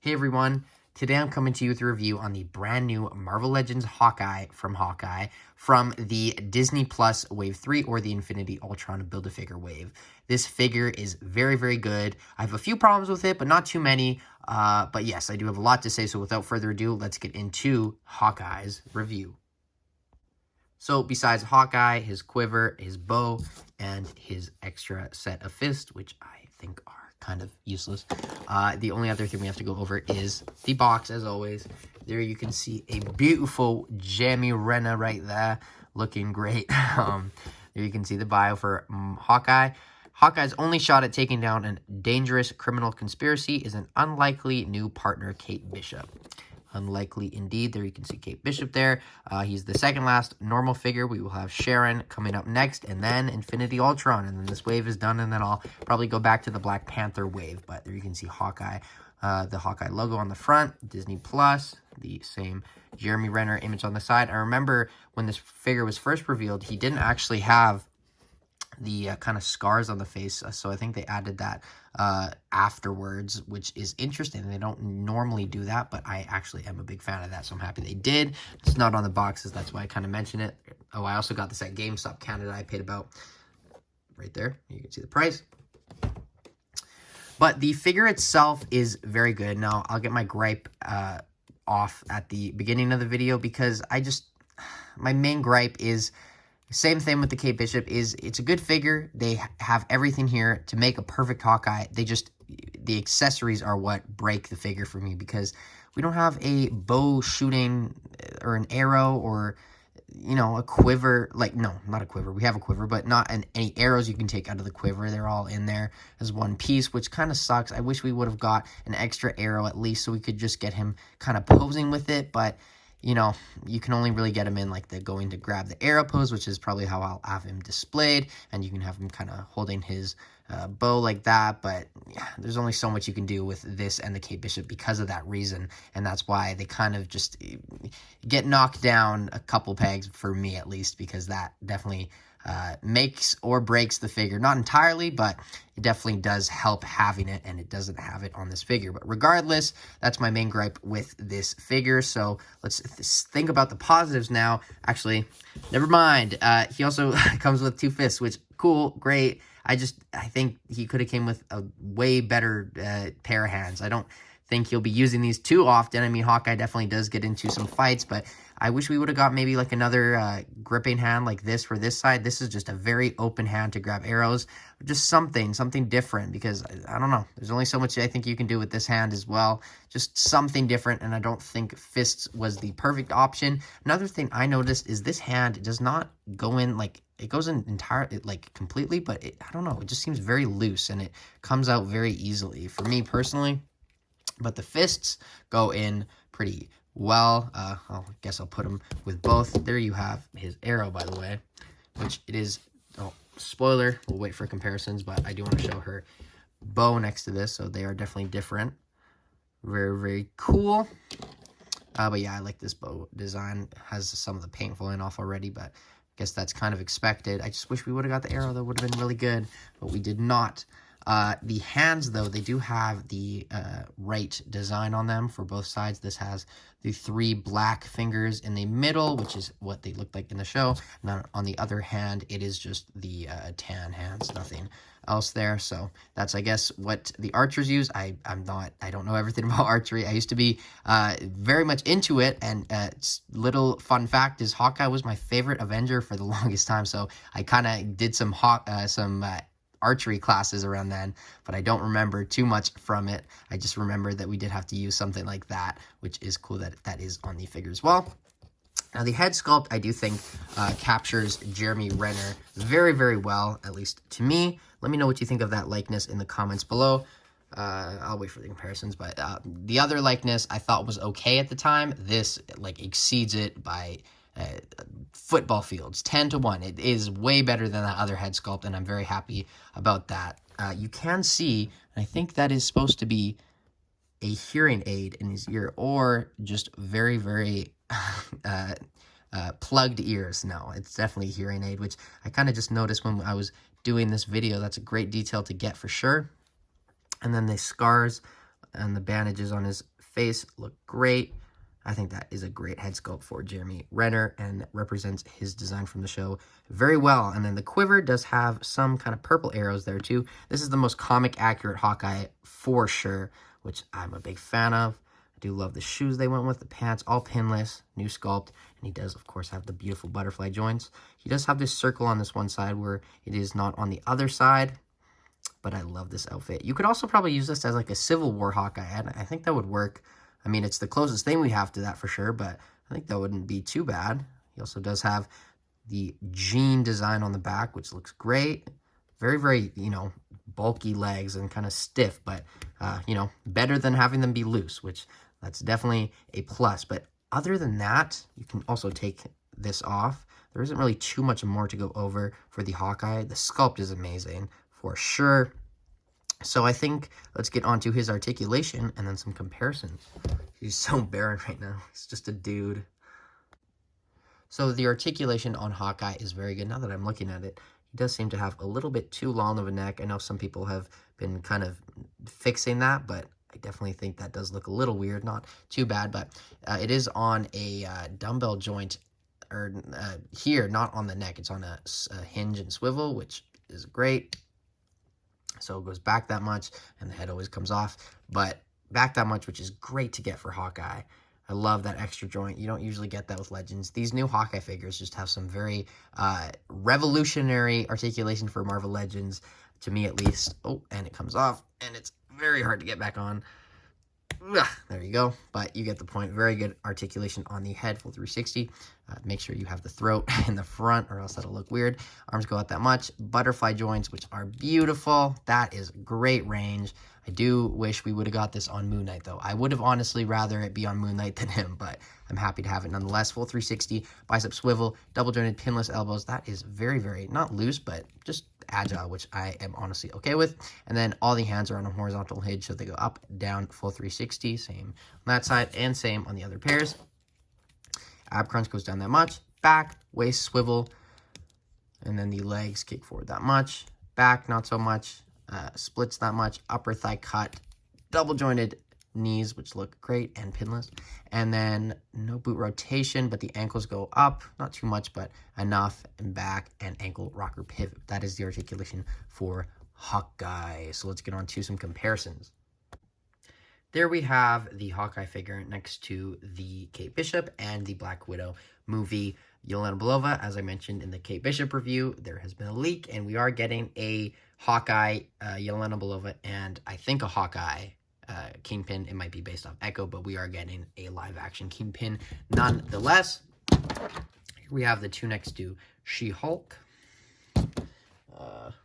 Hey everyone, today I'm coming to you with a review on the brand new Marvel Legends Hawkeye from the Disney Plus Wave 3 or the Infinity Ultron Build-A-Figure Wave. This figure is very, very good. I have a few problems with it, but not too many. But yes, I do have a lot to say, so without further ado, let's get into Hawkeye's review. So besides Hawkeye, his quiver, his bow, and his extra set of fists, which I think are kind of useless. The only other thing we have to go over is the box, as always. There you can see a beautiful Jeremy Renner right there, looking great. There you can see the bio for Hawkeye. Hawkeye's only shot at taking down a dangerous criminal conspiracy is an unlikely new partner, Kate Bishop. Unlikely indeed. There you can see Kate Bishop there. He's the second last normal figure. We will have Sharon coming up next, and then Infinity Ultron, and then this wave is done, and then I'll probably go back to the Black Panther wave. But there you can see Hawkeye, the Hawkeye logo on the front, Disney Plus, the same Jeremy Renner image on the side. I remember when this figure was first revealed, he didn't actually have the kind of scars on the face, so I think they added that afterwards, which is interesting. They don't normally do that, but I actually am a big fan of that, so I'm happy they did. It's not on the boxes, that's why I kind of mention it. Oh, I also got this at GameStop Canada. I paid about, right there, you can see the price. But the figure itself is very good. Now, I'll get my gripe off at the beginning of the video, because my main gripe is, same thing with the Kate Bishop, is it's a good figure. They have everything here to make a perfect Hawkeye. The accessories are what break the figure for me, because we don't have a bow shooting or an arrow or, you know, a quiver. Like, no, not a quiver. We have a quiver, but not any arrows you can take out of the quiver. They're all in there as one piece, which kind of sucks. I wish we would have got an extra arrow at least, so we could just get him kind of posing with it, but you know, you can only really get him in like the going to grab the arrow pose, which is probably how I'll have him displayed. And you can have him kind of holding his bow like that. But yeah, there's only so much you can do with this and the Kate Bishop because of that reason. And that's why they kind of just get knocked down a couple pegs, for me at least, because that definitely makes or breaks the figure. Not entirely, but it definitely does help having it, and it doesn't have it on this figure. But regardless, that's my main gripe with this figure. So let's think about the positives now. Actually, never mind. He also comes with two fists, which, cool, great. I think he could have came with a way better pair of hands. I don't think he'll be using these too often. I mean, Hawkeye definitely does get into some fights, but I wish we would have got maybe like another gripping hand like this for this side. This is just a very open hand to grab arrows. Just something different, because I don't know. There's only so much I think you can do with this hand as well. Just something different, and I don't think fists was the perfect option. Another thing I noticed is this hand does not go in like, it goes in like completely, but I don't know. It just seems very loose, and it comes out very easily for me personally. But the fists go in pretty well. I guess I'll put them with both. There you have his arrow, by the way, which it is, oh, spoiler, we'll wait for comparisons, but I do want to show her bow next to this, so they are definitely different. Very, very cool. But yeah, I like this bow design. It has some of the paint falling off already, but I guess that's kind of expected. I just wish we would have got the arrow. That would have been really good, but we did not. The hands, though, they do have the right design on them for both sides. This has the 3 black fingers in the middle, which is what they look like in the show. Now, on the other hand, it is just the tan hands, nothing else there. So that's, I guess, what the archers use. I don't know everything about archery. I used to be very much into it, and little fun fact is Hawkeye was my favorite Avenger for the longest time. So I kind of did some archery classes around then, but I don't remember too much from it. I just remember that we did have to use something like that, which is cool that that is on the figure as well. Now, the head sculpt, I do think, captures Jeremy Renner very, very well, at least to me. Let me know what you think of that likeness in the comments below. I'll wait for the comparisons, but the other likeness I thought was okay at the time. This, like, exceeds it by football fields, 10-1. It is way better than that other head sculpt, and I'm very happy about that. You can see, and I think that is supposed to be a hearing aid in his ear, or just very, very plugged ears. No, it's definitely a hearing aid, which I kind of just noticed when I was doing this video. That's a great detail to get for sure. And then the scars and the bandages on his face look great. I think that is a great head sculpt for Jeremy Renner and represents his design from the show very well. And then the quiver does have some kind of purple arrows there too. This is the most comic accurate Hawkeye for sure, which I'm a big fan of. I do love the shoes they went with, the pants, all pinless, new sculpt. And he does, of course, have the beautiful butterfly joints. He does have this circle on this one side where it is not on the other side. But I love this outfit. You could also probably use this as like a Civil War Hawkeye. And I think that would work. I mean, it's the closest thing we have to that for sure, but I think that wouldn't be too bad. He also does have the jean design on the back, which looks great. Very, very, you know, bulky legs and kind of stiff, but, you know, better than having them be loose, which that's definitely a plus. But other than that, you can also take this off. There isn't really too much more to go over for the Hawkeye. The sculpt is amazing for sure. So I think let's get on to his articulation and then some comparisons. He's so barren right now. He's just a dude. So the articulation on Hawkeye is very good. Now that I'm looking at it, he does seem to have a little bit too long of a neck. I know some people have been kind of fixing that, but I definitely think that does look a little weird. Not too bad, but it is on a dumbbell joint, or here, not on the neck. It's on a hinge and swivel, which is great. So it goes back that much, and the head always comes off, but back that much, which is great to get for Hawkeye. I love that extra joint. You don't usually get that with Legends. These new Hawkeye figures just have some very revolutionary articulation for Marvel Legends, to me at least. Oh, and it comes off, and it's very hard to get back on. Ugh, there you go, but you get the point. Very good articulation on the head, full 360. Make sure you have the throat in the front, or else that'll look weird. Arms go out that much. Butterfly joints, which are beautiful. That is great range. I do wish we would have got this on Moon Knight, though. I would have honestly rather it be on Moon Knight than him, but I'm happy to have it nonetheless. Full 360, bicep swivel, double jointed pinless elbows. That is very, very, not loose, but just agile, which I am honestly okay with. And then all the hands are on a horizontal hinge, so they go up, down, full 360. Same on that side, and same on the other pairs. Ab crunch goes down that much. Back, waist swivel, and then the legs kick forward that much. Back, not so much. Splits that much. Upper thigh cut. Double jointed knees, which look great, and pinless. And then no boot rotation, but the ankles go up. Not too much, but enough. And back, and ankle rocker pivot. That is the articulation for Hawkeye. So let's get on to some comparisons. There we have the Hawkeye figure next to the Kate Bishop and the Black Widow movie. Yelena Belova, as I mentioned in the Kate Bishop review, there has been a leak, and we are getting a Hawkeye, Yelena Belova, and I think a Hawkeye Kingpin. It might be based off Echo, but we are getting a live-action Kingpin nonetheless. Here we have the two next to She-Hulk.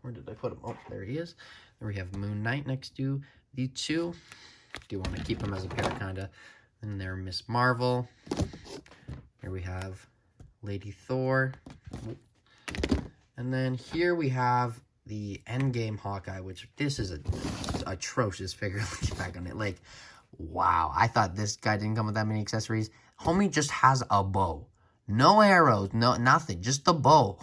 Where did I put him? Oh, there he is. There we have Moon Knight next to the two. Do want to keep them as a pair, kind of. And there, Miss Marvel. Here we have Lady Thor. And then here we have the Endgame Hawkeye, which this is a atrocious figure. Look back on it. Like, wow. I thought this guy didn't come with that many accessories. Homie just has a bow. No arrows. No, nothing. Just the bow.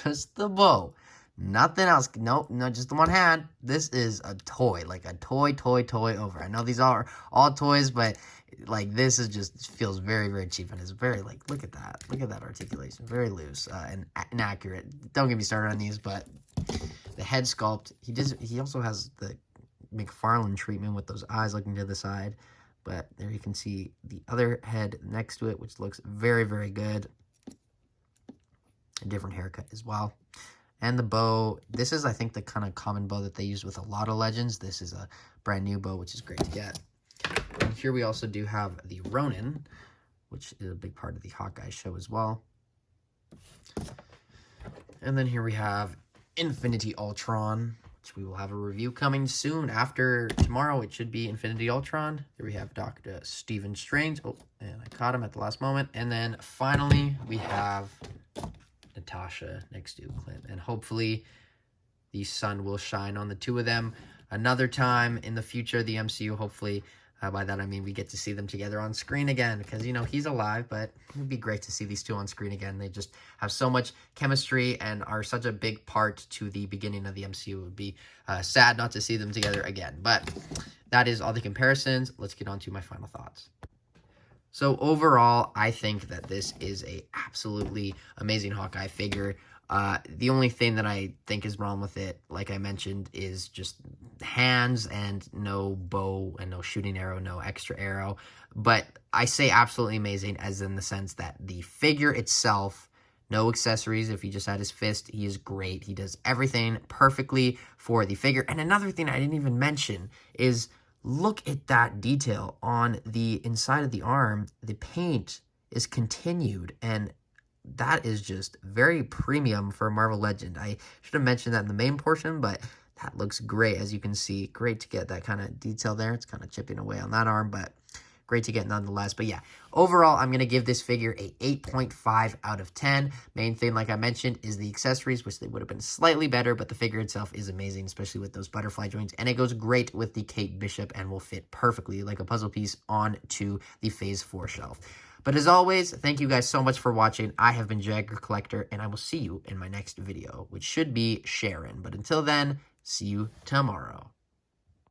Just the bow. Nothing else. Nope, no, just the one hand. This is a toy, like a toy over. I know these are all toys, but like this is just feels very, very cheap, and it's very like look at that articulation, very loose and inaccurate. Don't get me started on these, but the head sculpt. He also has the McFarlane treatment with those eyes looking to the side, but there you can see the other head next to it, which looks very, very good. A different haircut as well. And the bow, this is, I think, the kind of common bow that they use with a lot of Legends. This is a brand new bow, which is great to get. And here we also do have the Ronin, which is a big part of the Hawkeye show as well. And then here we have Infinity Ultron, which we will have a review coming soon. After tomorrow, it should be Infinity Ultron. Here we have Dr. Stephen Strange. Oh, and I caught him at the last moment. And then finally, we have Natasha next to Clint, and hopefully the sun will shine on the two of them another time in the future, the MCU. Hopefully By that I mean we get to see them together on screen again, because, you know, he's alive, but it would be great to see these two on screen again. They just have so much chemistry and are such a big part to the beginning of the MCU. It would be sad not to see them together again. But that is all the comparisons. Let's get on to my final thoughts. So overall, I think that this is a absolutely amazing Hawkeye figure. The only thing that I think is wrong with it, like I mentioned, is just hands and no bow and no shooting arrow, no extra arrow. But I say absolutely amazing as in the sense that the figure itself, no accessories. If he just had his fist, he is great. He does everything perfectly for the figure. And another thing I didn't even mention is, look at that detail on the inside of the arm. The paint is continued, and that is just very premium for a Marvel Legend. I should have mentioned that in the main portion, but that looks great. As you can see, great to get that kind of detail there. It's kind of chipping away on that arm, but great to get nonetheless. But yeah, overall, I'm going to give this figure a 8.5 out of 10. Main thing, like I mentioned, is the accessories, which they would have been slightly better, but the figure itself is amazing, especially with those butterfly joints. And it goes great with the Kate Bishop and will fit perfectly like a puzzle piece onto the Phase 4 shelf. But as always, thank you guys so much for watching. I have been Jagger Collector, and I will see you in my next video, which should be Sharon. But until then, see you tomorrow.